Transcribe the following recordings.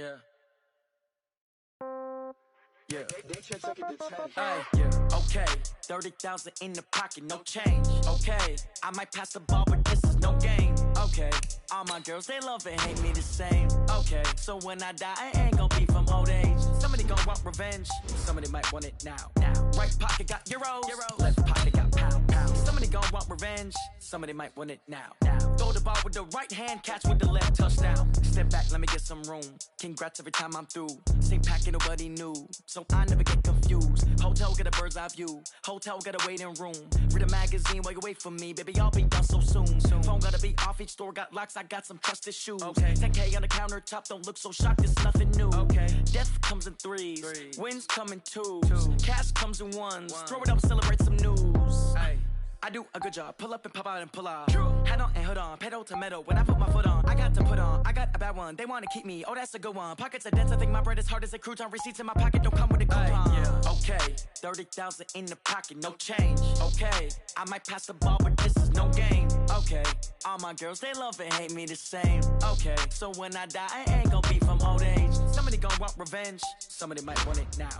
Yeah. Yeah. They check it to 10. Hey, yeah. Okay. 30,000 in the pocket, no change. Okay. I might pass the ball, but this is no game. Okay. All my girls, they love and hate me the same. Okay. So when I die, I ain't gonna be from old age. Somebody gon' want revenge. Somebody might want it now. Right pocket got euros. Left pocket got pound. Somebody gon' want revenge. Somebody might want it now. Throw the ball with the right hand, catch with the left, touchdown. Step back, let me get some room. Congrats every time I'm through. Same packet, nobody knew. So I never get confused. Hotel get a bird's eye view. Hotel got a waiting room. Read a magazine while you wait for me. Baby, I'll be done so soon. Phone gotta be off, each store got locks. I got some trusted shoes. Okay. 10K on the countertop, don't look so shocked, it's nothing new. Okay. Death comes in threes. Wins come in twos. Cash comes in ones. Throw it up, celebrate some news. Ay. I do a good job, pull up and pop out and pull off. Hat on and hood on, pedal to metal. When I put my foot on, I got to put on. I got a bad one, they wanna keep me. Oh, that's a good one. Pockets are dense, I think my bread is hard as a crouton. Receipts in my pocket don't come with a coupon. Yeah. Okay, 30,000 in the pocket, no change. Okay, I might pass the ball, but this is no game. Okay, all my girls, they love and hate me the same. Okay, so when I die, I ain't gonna be from old age. Somebody gon' want revenge. Somebody might want it now.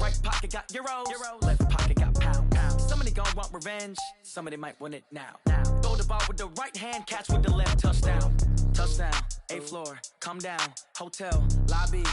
Right pocket got euros. Left pocket got pound. Somebody gon' want revenge. Somebody might want it now. Throw the ball with the right hand, catch with the left, touchdown. Touchdown, 8th floor, come down. Hotel, lobby.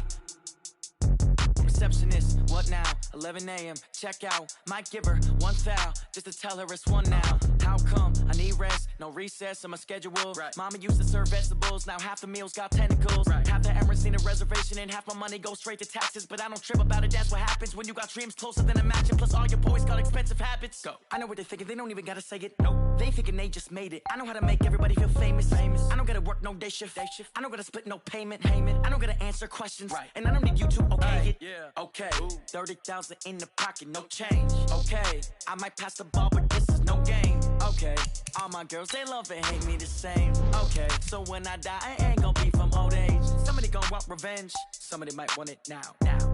Receptionist, what now? 11 a.m., check out. Might give her one foul, just to tell her it's one now. How come? I need rest, no recess in my schedule. Mama used to serve vegetables, now half the meals got tentacles. Half the Emirates need a reservation and half my money goes straight to taxes. But I don't trip about it, that's what happens when you got dreams closer than a match. And plus all your boys got expensive habits. Go. I know what they're thinking, they don't even gotta say it. Nope. They ain't thinking they just made it. I know how to make everybody feel famous. I don't gotta work no day shift. I don't gotta split no payment. I don't gotta answer questions. And I don't need you to okay it. Okay, 30,000 in the pocket, no change. Okay, I might pass the ball, but this is no game. Okay, all my girls, they love and hate me the same. Okay, so when I die, I ain't gonna be from old age. Somebody gon' want revenge. Somebody might want it now.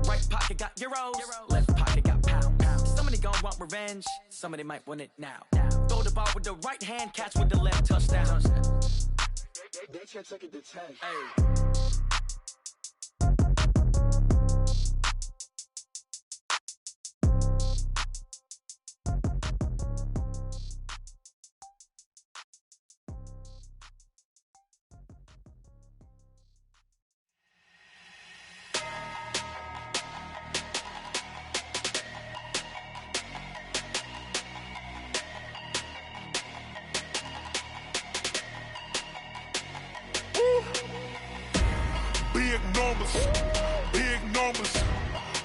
Right pocket got euros. Left pocket got pound. Somebody gon' want revenge. Somebody might want it now. Throw the ball with the right hand, catch with the left, touchdown. They check it to 10. Hey. Big numbers,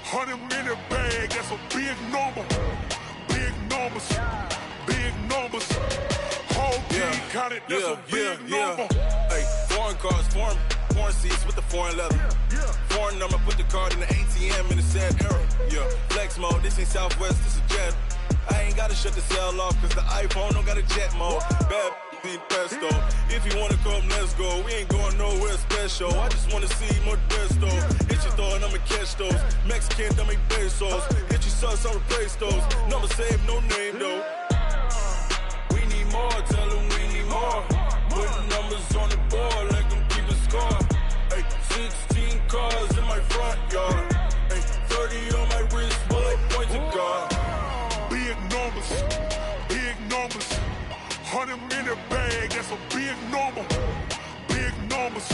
100-minute bag, that's a big number. Big numbers, whole team counted, that's a big number. Hey, foreign cars, foreign seats with the foreign leather. Foreign number, put the card in the ATM in the sad era. Flex mode, this ain't Southwest, this is jet. I ain't gotta shut the cell off, cause the iPhone don't got a jet mode. Bad need pesto. If you wanna come, let's go. We ain't going nowhere special. I just wanna see more desto. Hit your throw and I'ma catch those. Mexican, don't make pesos. Hit your sus, I'll replace those. Number save, no name though. We need more, tell them we need more. Putting numbers on the board, let them keep a score. Hey, 16 cars in my front yard. Hey, 30 on my wrist, bullet point to God. Big numbers, 100-minute bag, that's a big number. Big numbers,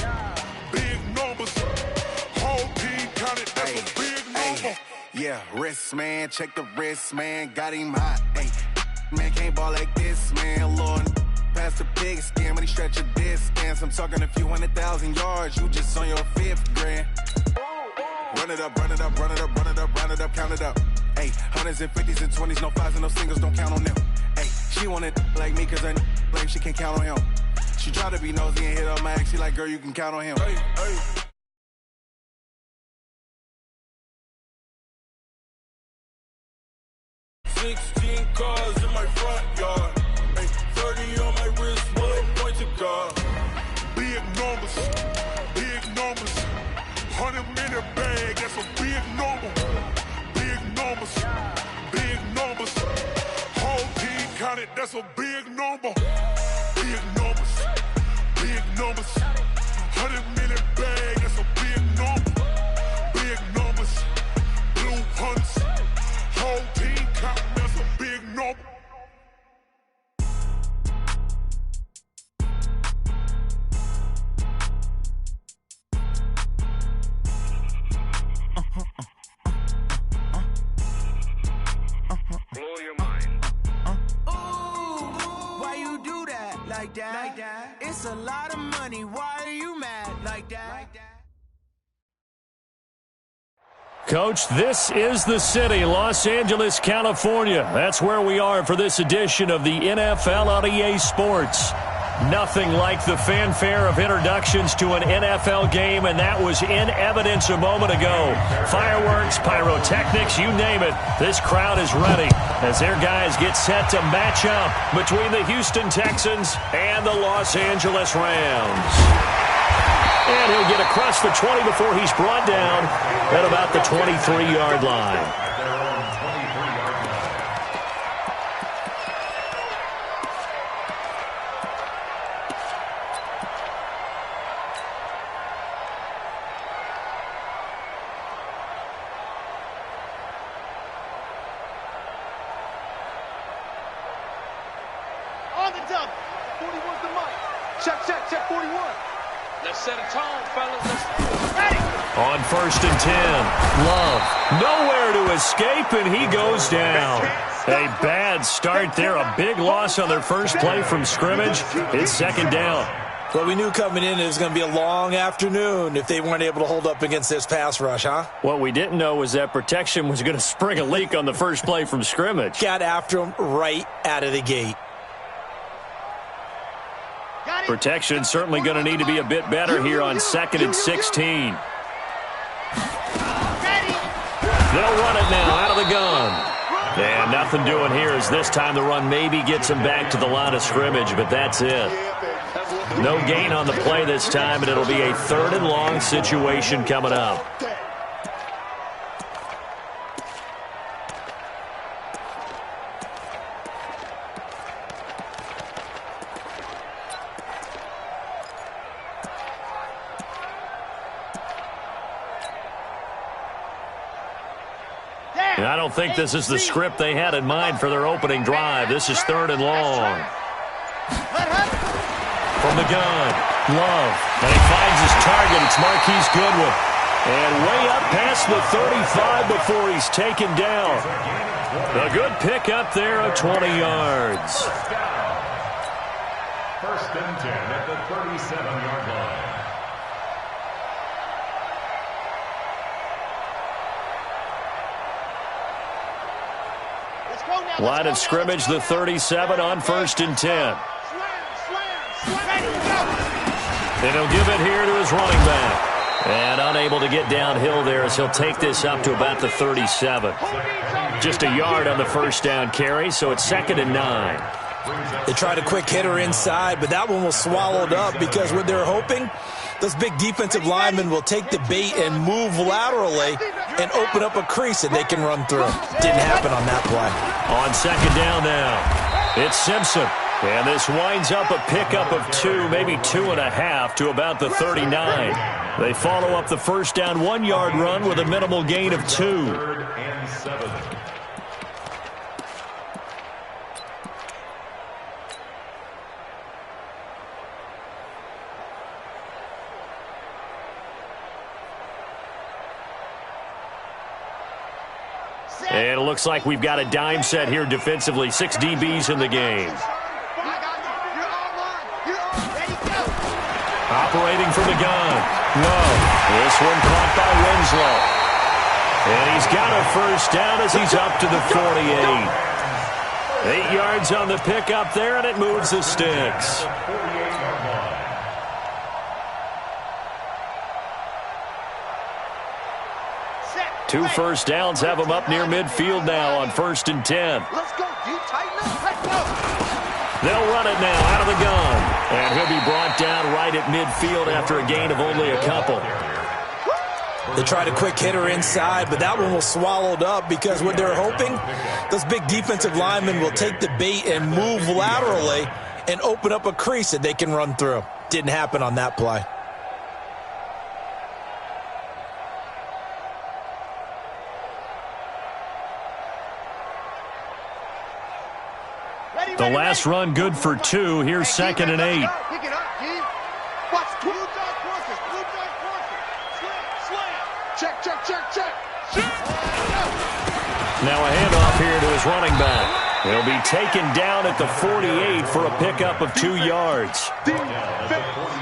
whole team counted, that's a big number. Yeah, wrist man, check the wrist man, got him hot. Ay, man can't ball like this, man. Lord, past the pig skin when he stretch a distance. I'm talking a few 100,000 yards, you just on your 5th grand. Run it up, count it up. Ay, hundreds and 50s and 20s, no 5s and no singles, don't count on them. Ay, she want it like me, cause her blame, she can't count on him. She try to be nosy and hit up my ex, she like, girl, you can count on him. Hey. 16 cars in my front yard. Hey, 30 on my wrist, bullet point to God. Big numbers, 100-minute bag, that's a big number. Big numbers, whole team counted, that's a big number. Big numbers, 100-minute bag, that's a big number. that. It's a lot of money. Why are you mad like that? Coach, this is the city, Los Angeles, California. That's where we are for this edition of the NFL on EA Sports. Nothing like the fanfare of introductions to an NFL game, and that was in evidence a moment ago. Fireworks, pyrotechnics, you name it. This crowd is ready as their guys get set to match up between the Houston Texans and the Los Angeles Rams. And he'll get across the 20 before he's brought down at about the 23-yard line. On the double. 41's the mic. Check 41. Let's set a tone, fellas. Ready. On 1st and 10, Love nowhere to escape, and he goes down. A bad start there, a big loss on their first play from scrimmage. It's second down. Well, we knew coming in it was going to be a long afternoon if they weren't able to hold up against this pass rush, huh? What we didn't know was that protection was going to spring a leak on the first play from scrimmage. Got after him right out of the gate. Protection certainly going to need to be a bit better here on 2nd and 16. They'll run it now out of the gun. And nothing doing here as this time the run maybe gets him back to the line of scrimmage, but that's it. No gain on the play this time, and it'll be a 3rd and long situation coming up. And I don't think this is the script they had in mind for their opening drive. This is 3rd and long. From the gun, Love. And he finds his target. It's Marquise Goodwin. And way up past the 35 before he's taken down. A good pickup there of 20 yards. 1st and 10 at the 37-yard line. Line of scrimmage, the 37 on 1st and 10. And he'll give it here to his running back. And unable to get downhill there as he'll take this up to about the 37. Just a yard on the first down carry, so it's 2nd and 9. They tried a quick hitter inside, but that one was swallowed up because what they're hoping, those big defensive linemen will take the bait and move laterally and open up a crease that they can run through. Didn't happen on that play. On 2nd down now, it's Simpson. And this winds up a pickup of 2, maybe 2.5 to about the 39. They follow up the first down 1-yard run with a minimal gain of 2. 3rd and 7. And it looks like we've got a dime set here defensively. 6 DBs in the game. Operating from the gun. Love. This one caught by Winslow. And he's got a first down as he's up to the 48. 8 yards on the pickup there, and it moves the sticks. 2 first downs have him up near midfield now on 1st and 10. Let's go, you tighten up, let's go. They'll run it now out of the gun. And he'll be brought down right at midfield after a gain of only a couple. They tried a quick hitter inside, but that one was swallowed up because what they're hoping, those big defensive linemen will take the bait and move laterally and open up a crease that they can run through. Didn't happen on that play. The last run good for 2. Here's 2nd and 8. Pick it up, G. Watch blue dot courses, blue dot courses. Slam. Check. Now a handoff here to his running back. He'll be taken down at the 48 for a pickup of 2 yards.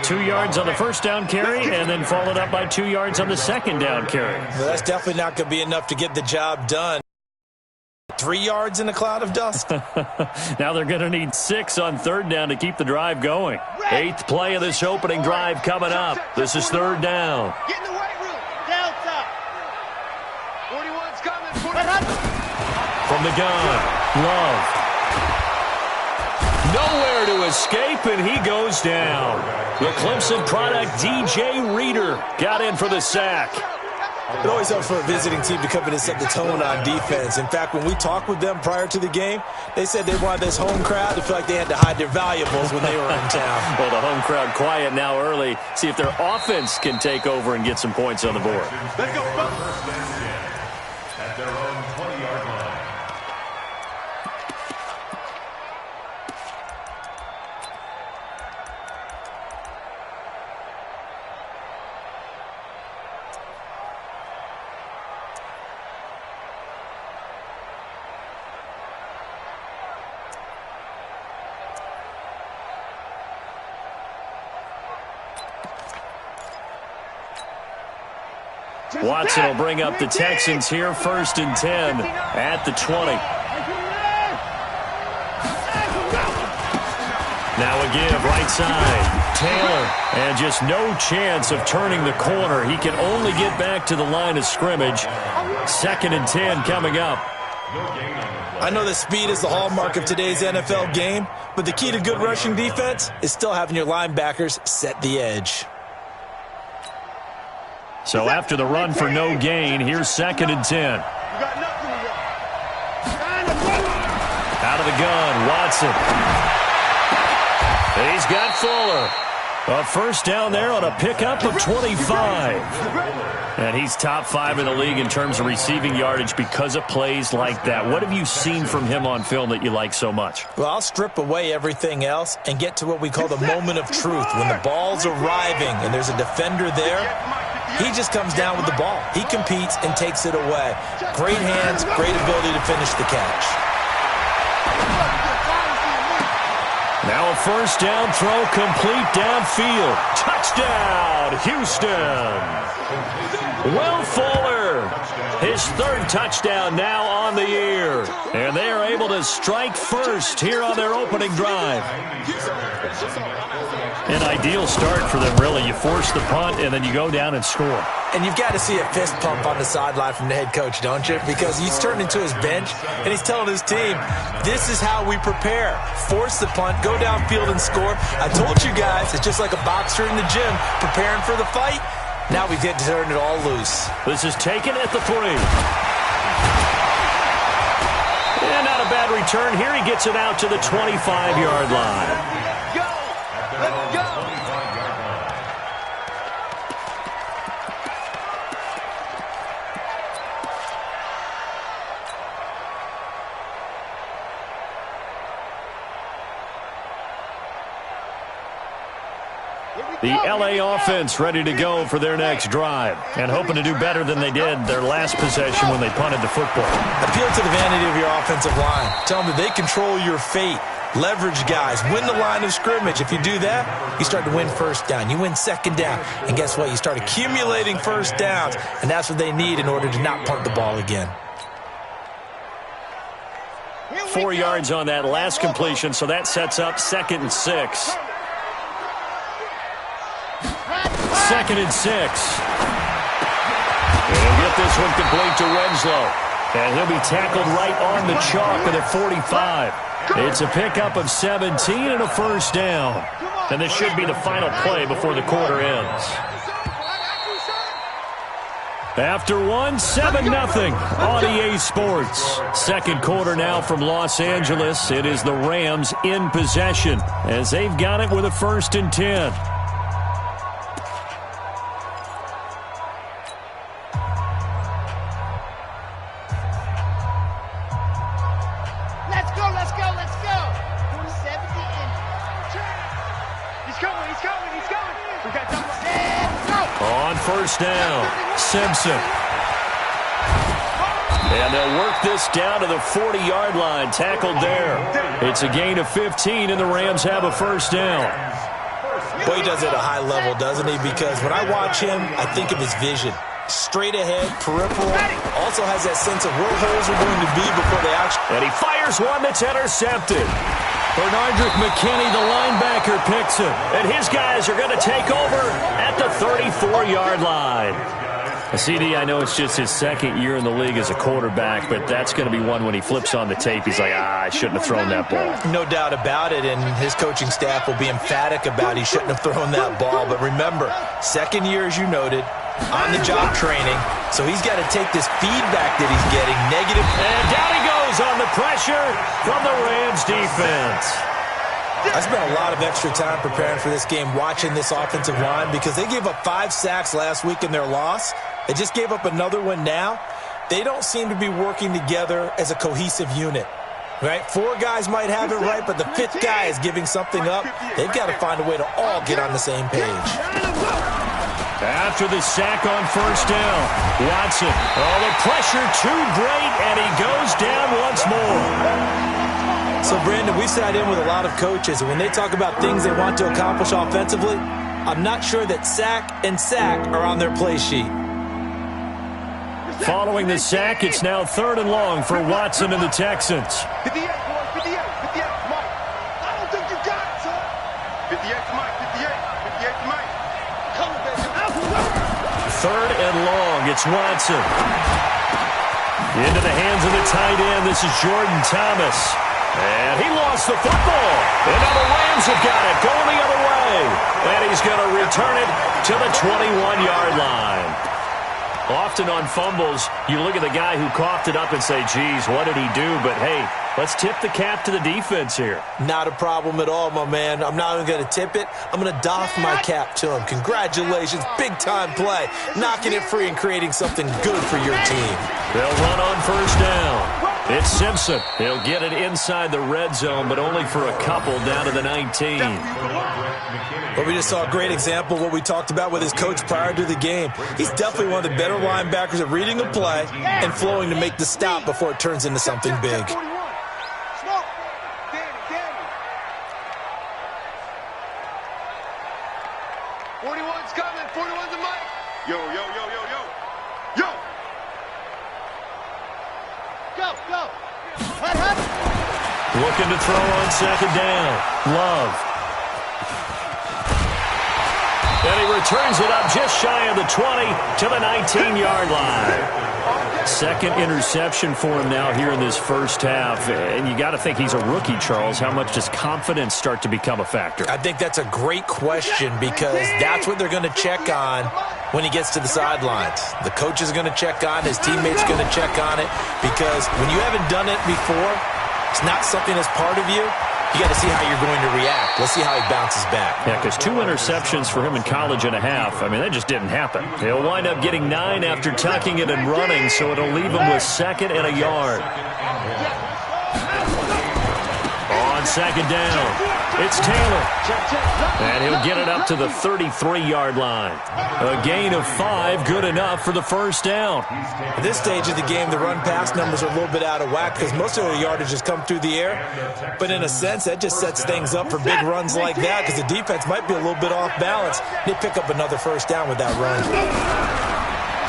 2 yards on the first down carry, and then followed up by 2 yards on the second down carry. Well, that's definitely not going to be enough to get the job done. 3 yards in a cloud of dust. Now they're going to need 6 on third down to keep the drive going. 8th play of this opening drive coming up. This is third down. Get in the weight room. Delta. 41's coming. From the gun, Love. Nowhere to escape, and he goes down. The Clemson product, DJ Reader, got in for the sack. It always helps for a visiting team to come in and set the tone on defense. In fact, when we talked with them prior to the game, they said they wanted this home crowd to feel like they had to hide their valuables when they were in town. Well, the home crowd quiet now early. See if their offense can take over and get some points on the board. Let's go, At their own 20-yard line. Watson will bring up the Texans here, 1st and 10 at the 20. Now a give, right side. Taylor, and just no chance of turning the corner. He can only get back to the line of scrimmage. 2nd and 10 coming up. I know that speed is the hallmark of today's NFL game, but the key to good rushing defense is still having your linebackers set the edge. So after the run for no gain, here's 2nd and 10. Out of the gun, Watson. He's got Fuller. A first down there on a pickup of 25. And he's top 5 in the league in terms of receiving yardage because of plays like that. What have you seen from him on film that you like so much? Well, I'll strip away everything else and get to what we call the moment of truth. When the ball's arriving and there's a defender there, he just comes down with the ball. He competes and takes it away. Great hands, great ability to finish the catch. Now a first down throw complete downfield. Touchdown, Houston. Will Fuller, his 3rd touchdown now on the year. And they are able to strike first here on their opening drive. An ideal start for them, really. You force the punt, and then you go down and score. And you've got to see a fist pump on the sideline from the head coach, don't you? Because he's turned into his bench, and he's telling his team, this is how we prepare. Force the punt, go downfield and score. I told you guys, it's just like a boxer in the gym preparing for the fight. Now we've got to turn it all loose. This is taken at the 3. And not a bad return here. He gets it out to the 25-yard line. Let's go. The LA offense ready to go for their next drive and hoping to do better than they did their last possession when they punted the football. Appeal to the vanity of your offensive line. Tell them that they control your fate. Leverage guys. Win the line of scrimmage. If you do that, you start to win first down. You win second down. And guess what? You start accumulating first downs. And that's what they need in order to not punt the ball again. 4 yards on that last completion, so that sets up 2nd and 6. 2nd and 6. And he'll get this one complete to Winslow. And he'll be tackled right on the chalk at the 45. It's a pickup of 17 and a first down. And this should be the final play before the quarter ends. After 7-0 on EA Sports. Second quarter now from Los Angeles. It is the Rams in possession as they've got it with a 1st and 10. On first down, Simpson. And they'll work this down to the 40-yard line. Tackled there. It's a gain of 15, and the Rams have a first down. Boy, he does it at a high level, doesn't he? Because when I watch him, I think of his vision. Straight ahead, peripheral. Also has that sense of where holes are going to be before they actually... And he fires one that's intercepted. Bernardrick McKinney, the linebacker, picks him. And his guys are going to take over at the 34-yard line. CD, I know it's just his second year in the league as a quarterback, but that's going to be one when he flips on the tape. He's like, I shouldn't have thrown that ball. No doubt about it, and his coaching staff will be emphatic about he shouldn't have thrown that ball. But remember, second year, as you noted, on-the-job training, so he's got to take this feedback that he's getting, negative. And down he goes on the pressure from the Rams defense. I spent a lot of extra time preparing for this game, watching this offensive line, because they gave up 5 sacks last week in their loss. They just gave up another one now. They don't seem to be working together as a cohesive unit. Right? 4 guys might have it right, but the 5th guy is giving something up. They've got to find a way to all get on the same page. After the sack on first down, Watson. Oh, the pressure too great, and he goes down once more. So, Brandon, we've sat in with a lot of coaches, and when they talk about things they want to accomplish offensively, I'm not sure that sack and sack are on their play sheet. Following the sack, it's now 3rd and long for Watson and the Texans. 58, boys, 58, Mike. I don't think you got it, son. 58 to Mike, 58 to Mike. Come on, baby. 3rd and long, it's Watson. Into the hands of the tight end, this is Jordan Thomas. And he lost the football. And now the Rams have got it, going the other way. And he's going to return it to the 21-yard line. Often on fumbles, you look at the guy who coughed it up and say, geez, what did he do? But, hey, let's tip the cap to the defense here. Not a problem at all, my man. I'm not even going to tip it. I'm going to doff my cap to him. Congratulations. Big-time play. Knocking it free and creating something good for your team. They'll run on first down. It's Simpson. He'll get it inside the red zone, but only for a couple down to the 19. But we just saw a great example of what we talked about with his coach prior to the game. He's definitely one of the better linebackers at reading a play and flowing to make the stop before it turns into something big. 41's coming. 41's the mic. Yo. Go. Looking to throw on second down. Love. And he returns it up just shy of the 20 to the 19-yard line. Second interception for him now here in this first half. And you got to think he's a rookie, Charles. How much does confidence start to become a factor? I think that's a great question because that's what they're going to check on when he gets to the sidelines. The coach is going to check on, his teammates are going to check on it because when you haven't done it before, it's not something that's part of you. You got to see how you're going to react. Let's see how he bounces back. Yeah, because 2 interceptions for him in college and a half. I mean, that just didn't happen. He'll wind up getting 9 after tucking it and running, so it'll leave him with 2nd and a yard. On second down, it's Taylor. And he'll get it up to the 33-yard line. A gain of 5, good enough for the first down. At this stage of the game, the run-pass numbers are a little bit out of whack because most of the yardage has come through the air. But in a sense, that just sets things up for big runs like that because the defense might be a little bit off balance. They pick up another first down with that run.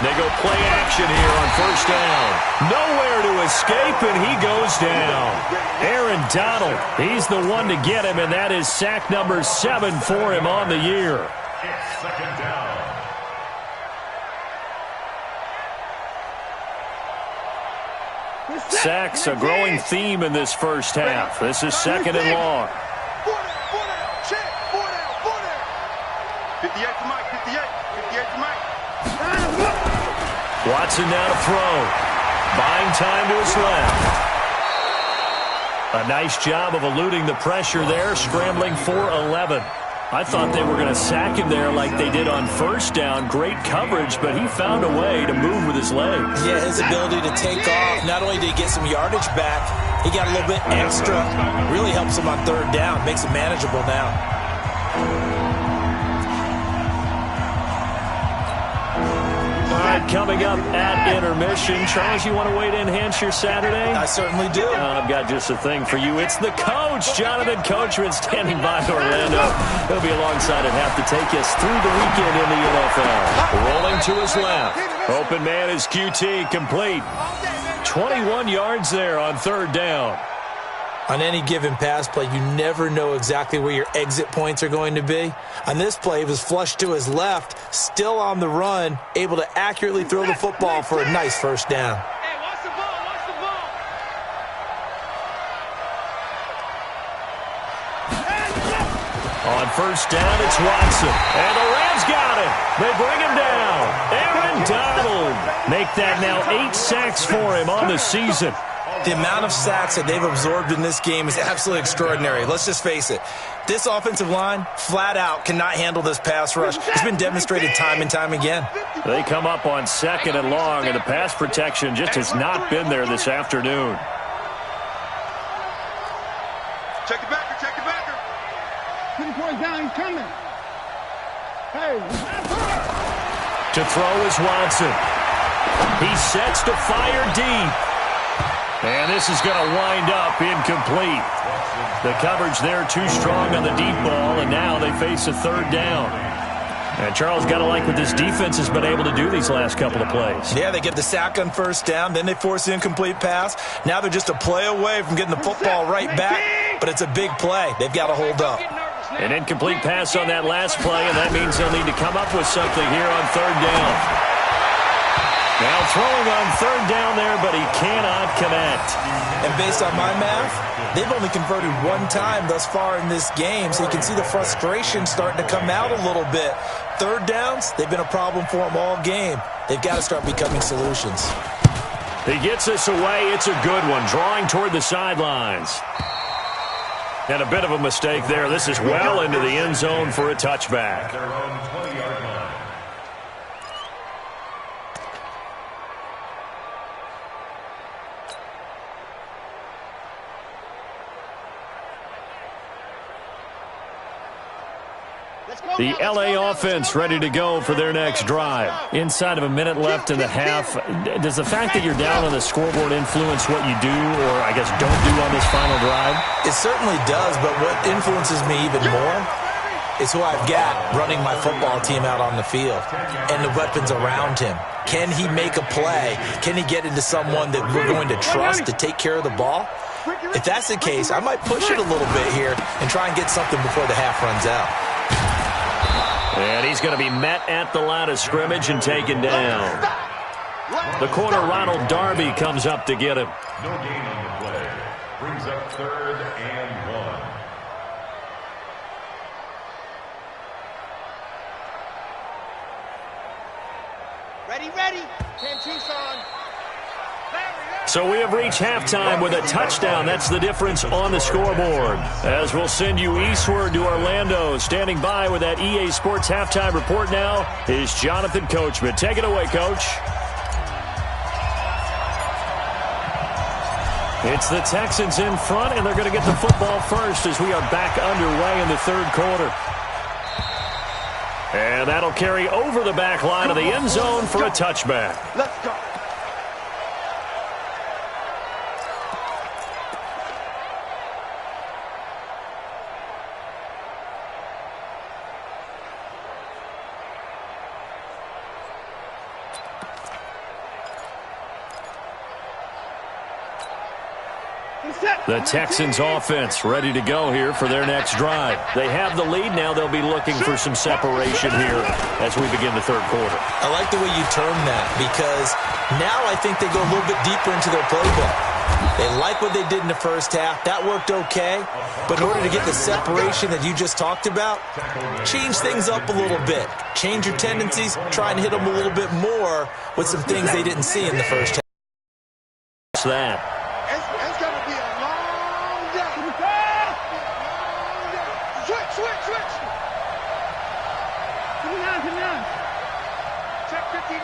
They go play action here on first down. Nowhere to escape, and he goes down. Aaron Donald, he's the one to get him, and that is sack number 7 for him on the year. It's second down. Sacks, a growing theme in this first half. This is 2nd and long. 58 to Mike, 58 to Mike. Watson now to throw. Buying time to his left. A nice job of eluding the pressure there, scrambling for 11. I thought they were going to sack him there like they did on first down. Great coverage, but he found a way to move with his legs. Yeah, his ability to take off. Not only did he get some yardage back, he got a little bit extra. Really helps him on 3rd down. Makes it manageable now. right, coming up at intermission. Charles, you want to wait to enhance your Saturday? I certainly do. I've got just a thing for you. It's the coach, Jonathan Coachman, standing by in Orlando. He'll be alongside at half to take us through the weekend in the NFL. Rolling to his left. Open man is QT, complete. 21 yards there on third down. On any given pass play, you never know exactly where your exit points are going to be. On this play, he was flushed to his left, still on the run, able to accurately throw the football for a nice first down. Hey, watch the ball, watch the ball. On first down, it's Watson. And the Rams got it. They bring him down. Aaron Donald. Make that now 8 sacks for him on the season. The amount of sacks that they've absorbed in this game is absolutely extraordinary. Let's just face it. This offensive line, flat out, cannot handle this pass rush. It's been demonstrated time and time again. They come up on second and long, and the pass protection just has not been there this afternoon. Check the backer, check the backer. 10 points down, he's coming. Hey. To throw is Watson. He sets to fire deep. And this is going to wind up incomplete. The coverage there too strong on the deep ball, and now they face a third down. And Charles, got to like what this defense has been able to do these last couple of plays. Yeah, they get the sack on first down, then they force the incomplete pass. Now they're just a play away from getting the football right back, but it's a big play. They've got to hold up. An incomplete pass on that last play, and that means they'll need to come up with something here on third down. Now throwing on third down there, but he cannot connect. And based on my math, they've only converted one time thus far in this game, so you can see the frustration starting to come out a little bit. Third downs, they've been a problem for them all game. They've got to start becoming solutions. He gets us away. It's a good one, drawing toward the sidelines. And a bit of a mistake there. This is well into the end zone for a touchback. Their own 20-yard line. The LA offense ready to go for their next drive. Inside of a minute left in the half, does the fact that you're down on the scoreboard influence what you do, or I guess don't do on this final drive? It certainly does, but what influences me even more is who I've got running my football team out on the field and the weapons around him. Can he make a play? Can he get into someone that we're going to trust to take care of the ball? If that's the case, I might push it a little bit here and try and get something before the half runs out. And he's going to be met at the line of scrimmage and taken down. The corner, Ronald Darby, comes up to get him. No gain on the play. Brings up 3rd and 1. Ready. Team Tucson. So we have reached halftime with a touchdown. That's the difference on the scoreboard. As we'll send you eastward to Orlando. Standing by with that EA Sports halftime report now is Jonathan Coachman. Take it away, Coach. It's the Texans in front, and they're going to get the football first as we are back underway in the third quarter. And that'll carry over the back line of the end zone for a touchback. Let's go. The Texans offense ready to go here for their next drive. They have the lead. Now they'll be looking for some separation here as we begin the third quarter. I like the way you term that because now I think they go a little bit deeper into their playbook. They like what they did in the first half. That worked okay. But in order to get the separation that you just talked about, change things up a little bit. Change your tendencies. Try and hit them a little bit more with some things they didn't see in the first half. What's that? It's going to be a long day. Switch. 59. Check 59.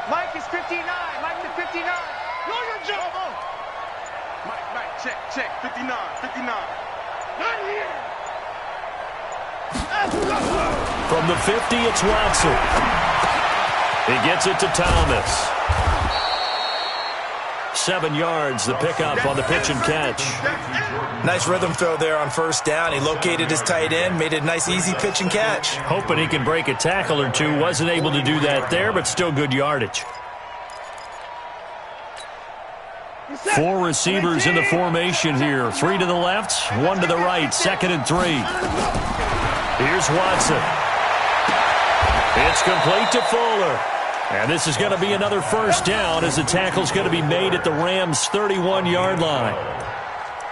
Mike is 59. Mike to 59. Longer jump. Mike, check. 59. Not here. From the 50, it's Watson. He gets it to Thomas. 7 yards, the pickup on the pitch and catch. Nice rhythm throw there on first down. He located his tight end, made it a nice, easy pitch and catch. Hoping he can break a tackle or two. Wasn't able to do that there, but still good yardage. 4 receivers in the formation here. 3 to the left, 1 to the right. 2nd and 3. Here's Watson. It's complete to Fuller. And this is going to be another first down as the tackle's going to be made at the Rams' 31-yard line.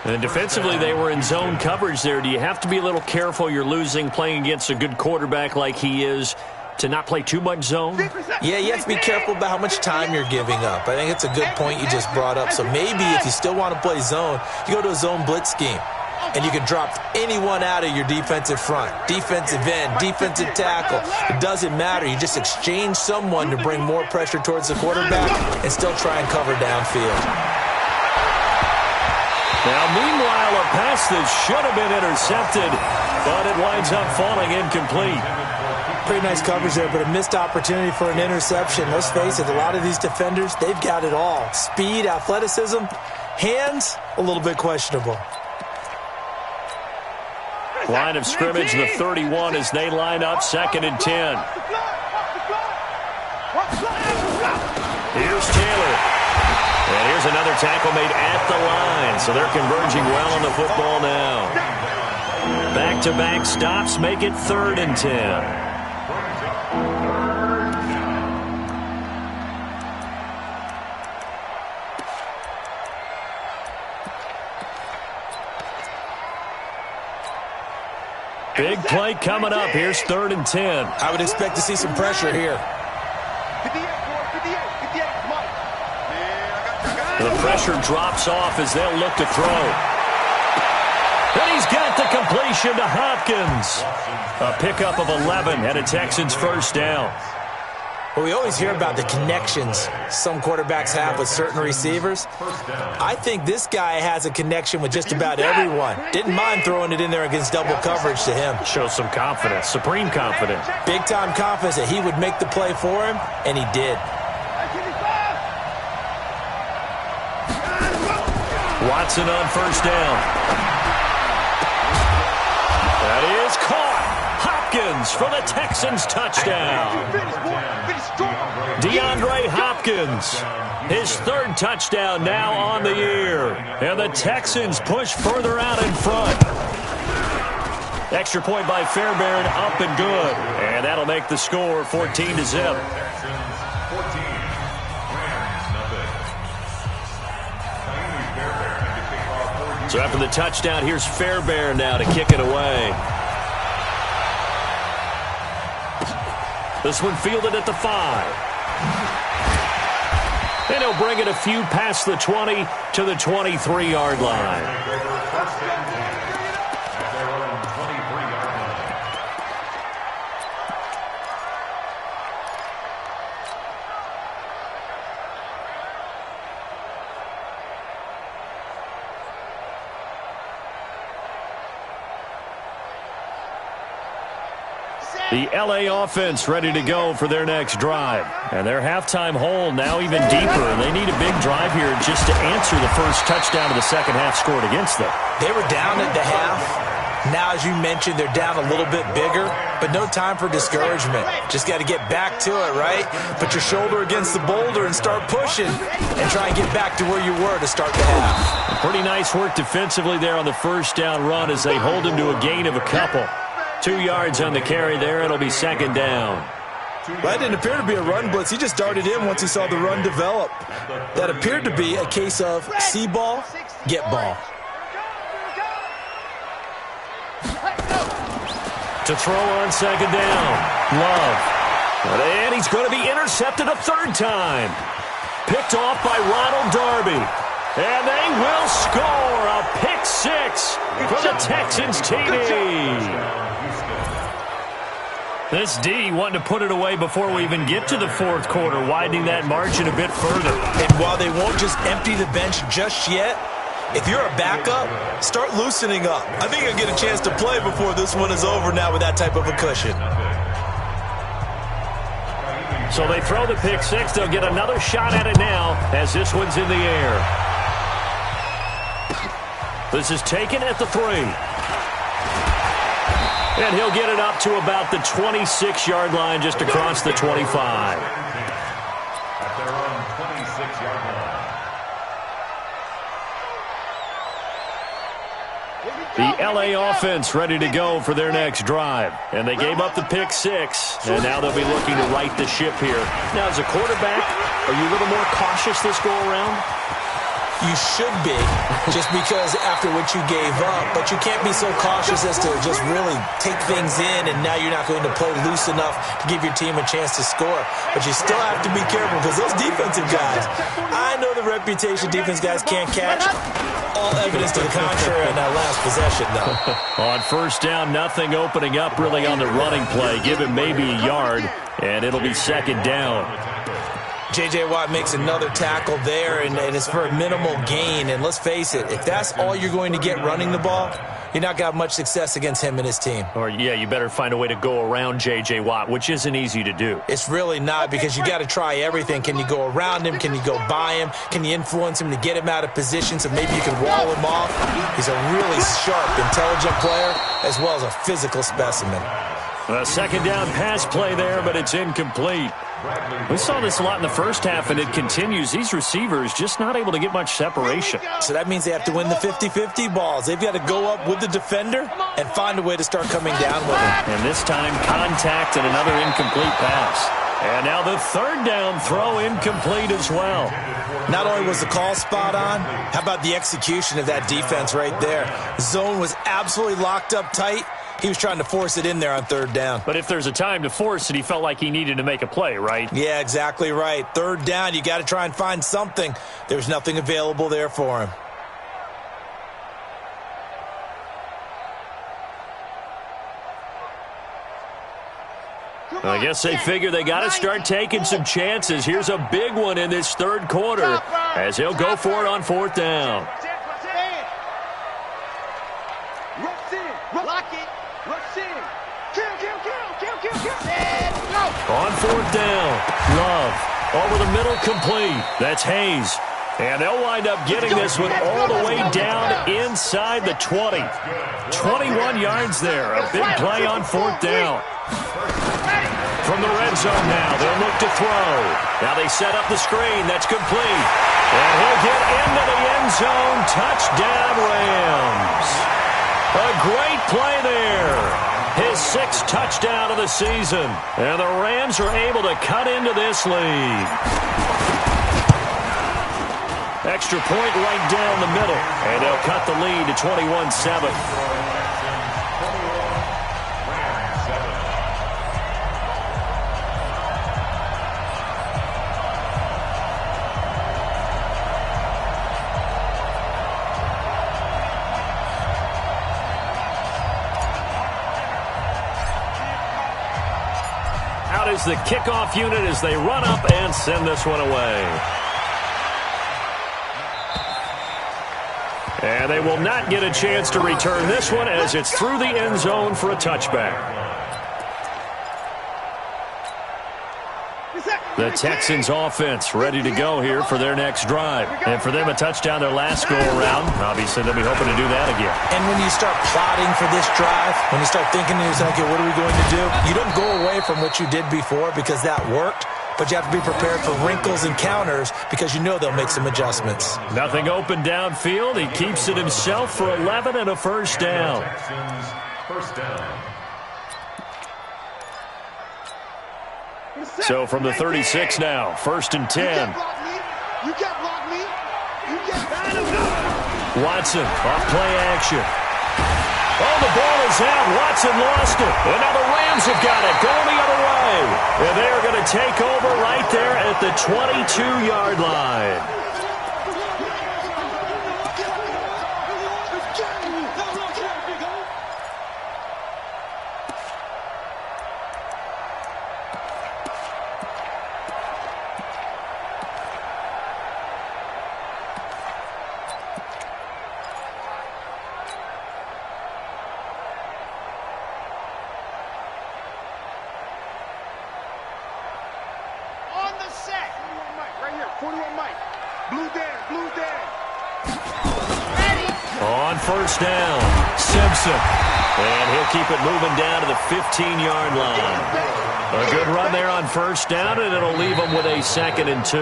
And defensively, they were in zone coverage there. Do you have to be a little careful? You're losing playing against a good quarterback like he is to not play too much zone? Yeah, you have to be careful about how much time you're giving up. I think it's a good point you just brought up. So maybe if you still want to play zone, you go to a zone blitz scheme. And you can drop anyone out of your defensive front. Defensive end, defensive tackle. It doesn't matter. You just exchange someone to bring more pressure towards the quarterback and still try and cover downfield. Now, meanwhile, a pass that should have been intercepted, but it winds up falling incomplete. Pretty nice coverage there, but a missed opportunity for an interception. Let's face it, a lot of these defenders, they've got it all. Speed, athleticism, hands, a little bit questionable. Line of scrimmage, the 31 as they line up, 2nd and 10. Here's Taylor. And here's another tackle made at the line. So they're converging well on the football now. Back-to-back stops make it 3rd and 10. Big play coming up. Here's 3rd and 10. I would expect to see some pressure here. The pressure drops off as they'll look to throw. And he's got the completion to Hopkins. A pickup of 11 and a Texans first down. Well, we always hear about the connections some quarterbacks have with certain receivers. I think this guy has a connection with just about everyone. Didn't mind throwing it in there against double coverage to him. Shows some confidence, supreme confidence. Big-time confidence that he would make the play for him, and he did. Watson on first down. That is caught. Hopkins for the Texans touchdown. DeAndre Hopkins, his 3rd touchdown now on the year. And the Texans push further out in front. Extra point by Fairbairn, up and good. And that'll make the score 14-0. So after the touchdown, here's Fairbairn now to kick it away. This one fielded at the 5. And he'll bring it a few past the 20 to the 23-yard line. The L.A. offense ready to go for their next drive. And their halftime hole now even deeper. They need a big drive here just to answer the first touchdown of the second half scored against them. They were down at the half. Now, as you mentioned, they're down a little bit bigger, but no time for discouragement. Just got to get back to it, right? Put your shoulder against the boulder and start pushing and try and get back to where you were to start the half. Pretty nice work defensively there on the first down run as they hold him to a gain of a couple. 2 yards on the carry there. It'll be 2nd down. That didn't appear to be a run blitz. He just darted in once he saw the run develop. That appeared to be a case of see ball, get ball. To throw on 2nd down. Love. And he's going to be intercepted a 3rd time. Picked off by Ronald Darby. And they will score a pick 6 for the Texans TD. This D wanting to put it away before we even get to the 4th quarter, widening that margin a bit further. And while they won't just empty the bench just yet, if you're a backup, start loosening up. I think you'll get a chance to play before this one is over now with that type of a cushion. So they throw the pick six. They'll get another shot at it now as this one's in the air. This is taken at the 3. And he'll get it up to about the 26-yard line, just across the 25. At their own 26-yard line. The LA offense ready to go for their next drive. And they gave up the pick six, and now they'll be looking to right the ship here. Now, as a quarterback, are you a little more cautious this go-around? You should be, just because after what you gave up, but you can't be so cautious as to just really take things in, and now you're not going to play loose enough to give your team a chance to score. But you still have to be careful, because those defensive guys, I know the reputation defense guys can't catch. All evidence to the contrary on that last possession, though. On first down, nothing opening up really on the running play. Give him maybe a yard, and it'll be second down. J.J. Watt makes another tackle there, and it's for a minimal gain. And let's face it, if that's all you're going to get running the ball, you're not got much success against him and his team. Or, yeah, you better find a way to go around J.J. Watt, which isn't easy to do. It's really not, because you got to try everything. Can you go around him? Can you go by him? Can you influence him to get him out of position so maybe you can wall him off? He's a really sharp, intelligent player, as well as a physical specimen. A second down pass play there, but it's incomplete. We saw this a lot in the first half, and it continues. These receivers just not able to get much separation. So that means they have to win the 50-50 balls. They've got to go up with the defender and find a way to start coming down with him. And this time, contact and another incomplete pass. And now the third down throw incomplete as well. Not only was the call spot on, how about the execution of that defense right there? Zone was absolutely locked up tight. He was trying to force it in there on third down. But if there's a time to force it, he felt like he needed to make a play, right? Yeah, exactly right. Third down, you got to try and find something. There's nothing available there for him. I guess they figure they got to start taking some chances. Here's a big one in this third quarter as he'll go for it on fourth down. On fourth down, Love over the middle, complete. That's Hayes. And they'll wind up getting this one all the way down inside the 20. 21 yards there. A big play on fourth down. From the red zone now, they'll look to throw. Now they set up the screen. That's complete. And he'll get into the end zone. Touchdown, Rams. A great play there. His sixth touchdown of the season. And the Rams are able to cut into this lead. Extra point right down the middle. And they'll cut the lead to 21-7. Is the kickoff unit as they run up and send this one away. And they will not get a chance to return this one as it's through the end zone for a touchback. The Texans offense ready to go here for their next drive. And for them, a touchdown their last go-around. Obviously, they'll be hoping to do that again. And when you start plotting for this drive, when you start thinking to yourself, okay, what are we going to do? You don't go away from what you did before because that worked, but you have to be prepared for wrinkles and counters because you know they'll make some adjustments. Nothing open downfield. He keeps it himself for 11 and a first down. First down. So from the 36 now, first and 10. You can't block me. You can't. Watson, off play action. Oh, the ball is out. Watson lost it. And now the Rams have got it. Going the other way. And they're going to take over right there at the 22-yard line. on first down. Simpson. And he'll keep it moving down to the 15-yard line. A good run there on first down, and it'll leave them with a 2nd and 2.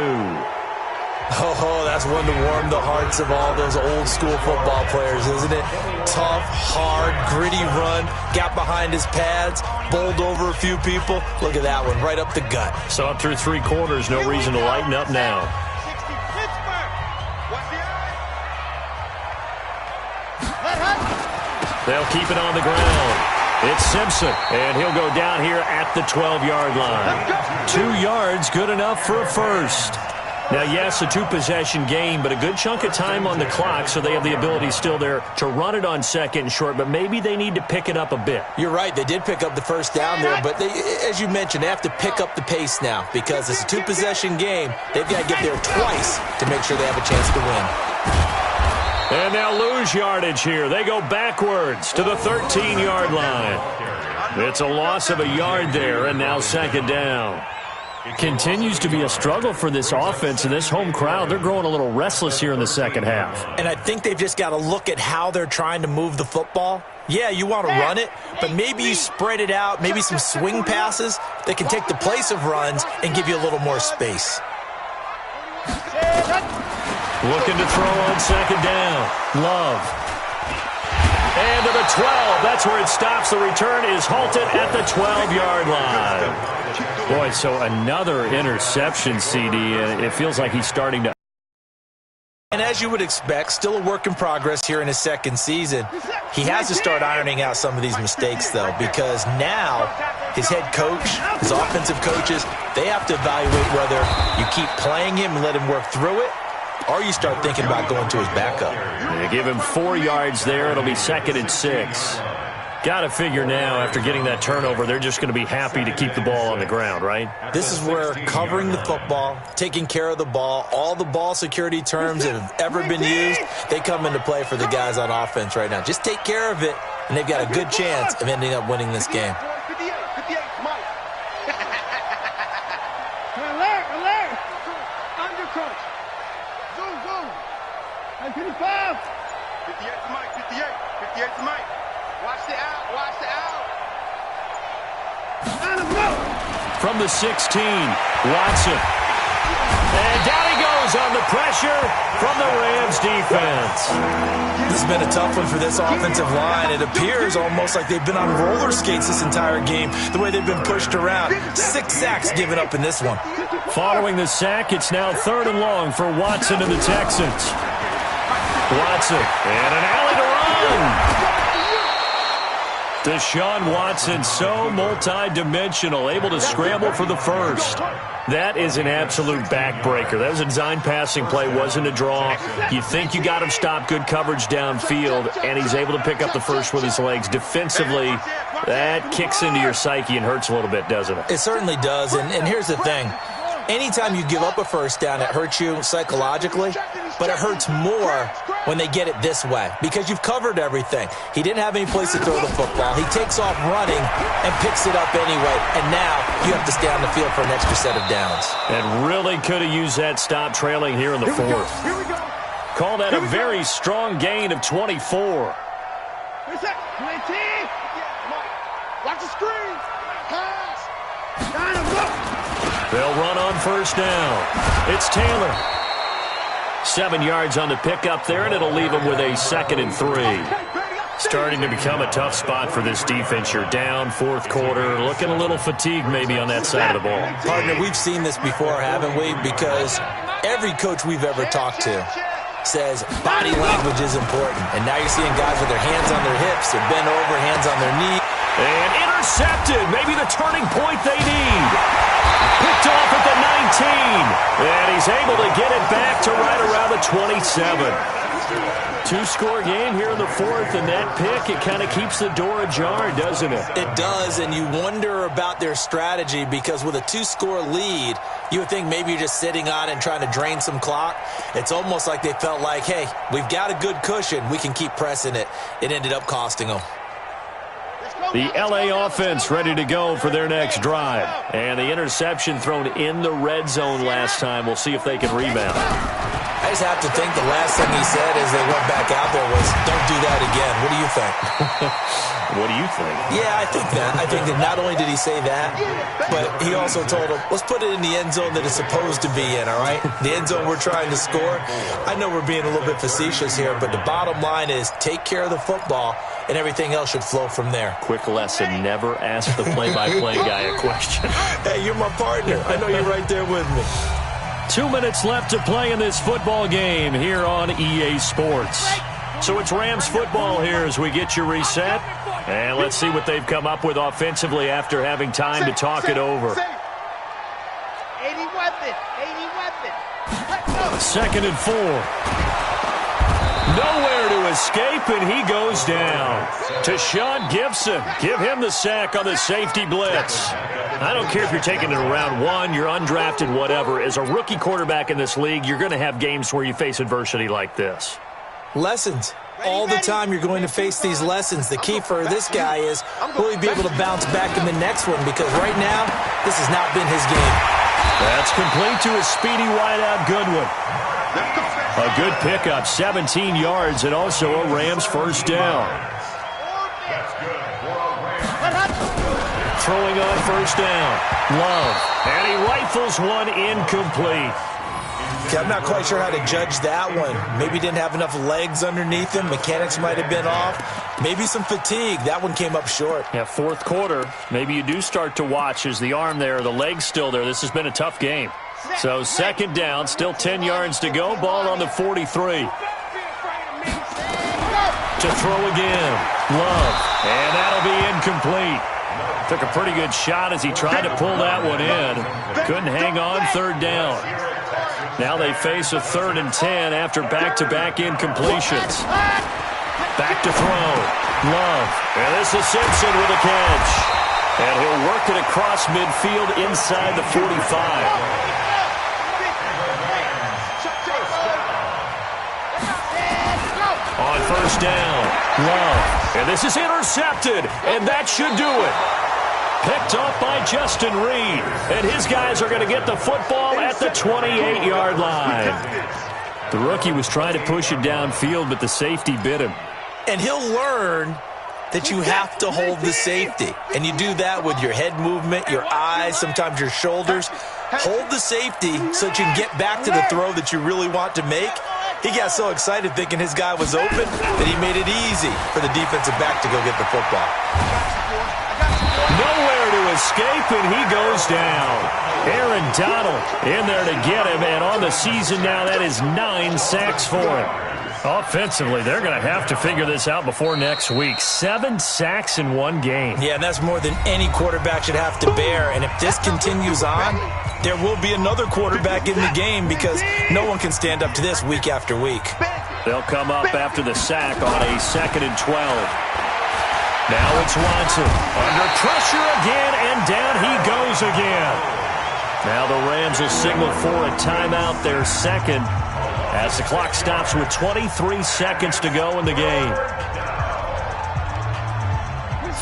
Oh, that's one to warm the hearts of all those old-school football players, isn't it? Tough, hard, gritty run, got behind his pads, bowled over a few people. Look at that one, right up the gut. So up through 3 quarters, no reason to lighten up now. They'll keep it on the ground. It's Simpson, and he'll go down here at the 12-yard line. 2 yards, good enough for a first. Now, yes, a 2-possession game, but a good chunk of time on the clock, so they have the ability still there to run it on 2nd and short, but maybe they need to pick it up a bit. You're right. They did pick up the first down there, but they, as you mentioned, they have to pick up the pace now because it's a 2-possession game. They've got to get there twice to make sure they have a chance to win. And they'll lose yardage here. They go backwards to the 13-yard line. It's a loss of a yard there, and now 2nd down. Continues to be a struggle for this offense and this home crowd. They're growing a little restless here in the second half. And I think they've just got to look at how they're trying to move the football. Yeah, you want to run it, but maybe you spread it out, maybe some swing passes that can take the place of runs and give you a little more space. Looking to throw on 2nd down. Love. And to the 12. That's where it stops. The return is halted at the 12-yard line. Boy, so another interception, CD. It feels like he's starting to. And as you would expect, still a work in progress here in his 2nd season. He has to start ironing out some of these mistakes, though, because now his head coach, his offensive coaches, they have to evaluate whether you keep playing him and let him work through it, or you start thinking about going to his backup. They give him 4 yards there. It'll be 2nd and 6. Got to figure now, after getting that turnover, they're just going to be happy to keep the ball on the ground, right? This is where covering the football, taking care of the ball, all the ball security terms that have ever been used, they come into play for the guys on offense right now. Just take care of it, and they've got a good chance of ending up winning this game. From the 16, Watson. And down he goes on the pressure from the Rams defense. This has been a tough one for this offensive line. It appears almost like they've been on roller skates this entire game, the way they've been pushed around. 6 sacks given up in this one. Following the sack, it's now 3rd and long for Watson and the Texans. Watson, and an alley to run. Deshaun Watson, so multi-dimensional, able to scramble for the first. That is an absolute backbreaker. That was a design passing play, wasn't a draw. You think you got him stopped, good coverage downfield, and he's able to pick up the first with his legs. Defensively, that kicks into your psyche and hurts a little bit, doesn't it? It certainly does, and here's the thing. Anytime you give up a first down, it hurts you psychologically, but it hurts more when they get it this way because you've covered everything. He didn't have any place to throw the football. He takes off running and picks it up anyway, and now you have to stay on the field for an extra set of downs. And really could have used that stop trailing here in the 4th. Call that a very strong gain of 24. Watch the screen. They'll run on first down. It's Taylor. 7 yards on the pickup there, and it'll leave him with a 2nd and 3. Starting to become a tough spot for this defense. You're down 4th quarter, looking a little fatigued maybe on that side of the ball. Partner, we've seen this before, haven't we? Because every coach we've ever talked to says body language is important. And now you're seeing guys with their hands on their hips, they're bent over, hands on their knees. And intercepted, maybe the turning point they need. Picked off at the 19. And he's able to get it back to right around the 27. 2-score game here in the 4th, and that pick, it kind of keeps the door ajar, doesn't it? It does, and you wonder about their strategy because with a 2-score lead, you would think maybe you're just sitting on it and trying to drain some clock. It's almost like they felt like, hey, we've got a good cushion. We can keep pressing it. It ended up costing them. The LA offense ready to go for their next drive. And the interception thrown in the red zone last time. We'll see if they can rebound. I just have to think the last thing he said as they went back out there was, don't do that again. What do you think? What do you think? Yeah, I think that. I think that not only did he say that, but he also told him, let's put it in the end zone that it's supposed to be in, all right? The end zone we're trying to score. I know we're being a little bit facetious here, but the bottom line is take care of the football, and everything else should flow from there. Quick lesson, never ask the play-by-play guy a question. Hey, you're my partner. I know you're right there with me. 2 minutes left to play in this football game here on EA Sports. So it's Rams football here as we get you reset. And let's see what they've come up with offensively after having time to talk it over. 80 weapon. 2nd and 4. Nowhere to escape, and he goes down. To Sean Gibson. Give him the sack on the safety blitz. I don't care if you're taking it around 1, you're undrafted, whatever. As a rookie quarterback in this league, you're going to have games where you face adversity like this. Lessons. All the time you're going to face these lessons. The key for this guy is, will he be able to bounce back in the next one? Because right now, this has not been his game. That's complete to a speedy wideout Goodwin. A good pickup, 17 yards, and also a Rams first down. Throwing on first down, Love, and he rifles one incomplete. Okay, I'm not quite sure how to judge that one. Maybe didn't have enough legs underneath him. Mechanics might have been off. Maybe some fatigue. That one came up short. Yeah, fourth quarter, maybe you do start to watch as the arm there, the leg's still there. This has been a tough game. So 2nd down, still 10 yards to go. Ball on the 43. To throw again, Love, and that'll be incomplete. Took a pretty good shot as he tried to pull that one in. Couldn't hang on, 3rd down. Now they face a 3rd and 10 after back-to-back incompletions. Back to throw. Love. And this is Simpson with a catch. And he'll work it across midfield inside the 45. On first down, Love. And this is intercepted. And that should do it. Picked off by Justin Reed. And his guys are going to get the football at the 28-yard line. The rookie was trying to push it downfield, but the safety bit him. And he'll learn that you have to hold the safety. And you do that with your head movement, your eyes, sometimes your shoulders. Hold the safety so that you can get back to the throw that you really want to make. He got so excited thinking his guy was open that he made it easy for the defensive back to go get the football. Nowhere to escape, and he goes down. Aaron Donald in there to get him, and on the season now, that is 9 sacks for him. Offensively, they're going to have to figure this out before next week. 7 sacks in one game. Yeah, and that's more than any quarterback should have to bear. And if this continues on, there will be another quarterback in the game because no one can stand up to this week after week. They'll come up after the sack on a 2nd and 12. Now it's Watson. Under pressure again, and down he goes again. Now the Rams will signal for a timeout, their second, as the clock stops with 23 seconds to go in the game.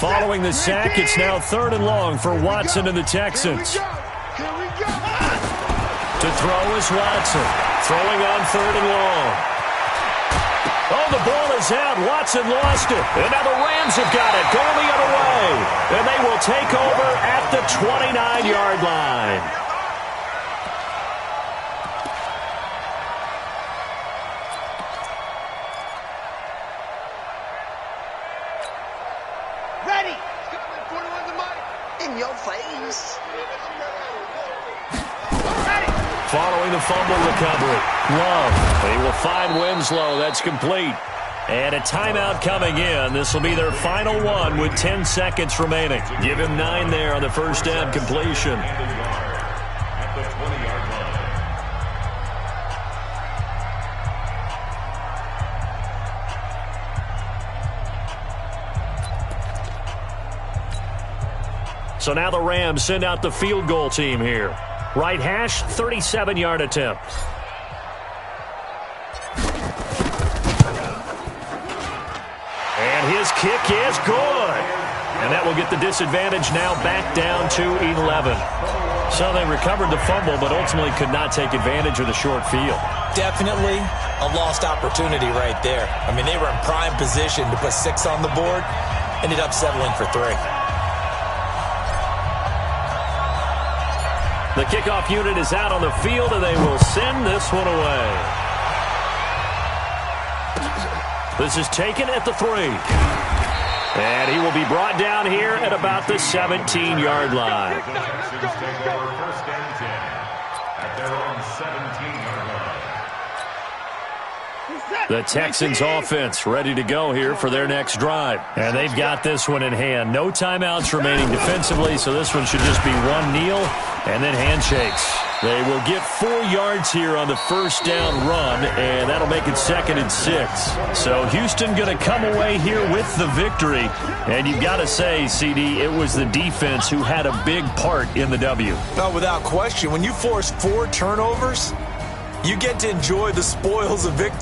Following the sack, it's now 3rd and long for Watson and the Texans. To throw is Watson. Throwing on 3rd and long. Oh, the ball is out. Watson lost it. And now the Rams have got it. Going the other way. And they will take over at the 29-yard line. Ready. In your face. Following the fumble recovery, Love. He will find Winslow. That's complete. And a timeout coming in. This will be their final one with 10 seconds remaining. Give him 9 there on the first down completion. At the 20-yard line. So now the Rams send out the field goal team here. Right hash, 37-yard attempt. And his kick is good. And that will get the disadvantage now back down to 11. So they recovered the fumble, but ultimately could not take advantage of the short field. Definitely a lost opportunity right there. I mean, they were in prime position to put 6 on the board, ended up settling for 3. The kickoff unit is out on the field, and they will send this one away. This is taken at the 3. And he will be brought down here at about the 17-yard line. First and 10 at their own 17-yard line. The Texans offense ready to go here for their next drive. And they've got this one in hand. No timeouts remaining defensively, so this one should just be one kneel and then handshakes. They will get 4 yards here on the first down run, and that'll make it 2nd and 6. So Houston going to come away here with the victory. And you've got to say, CD, it was the defense who had a big part in the W. No, without question. When you force 4 turnovers, you get to enjoy the spoils of victory.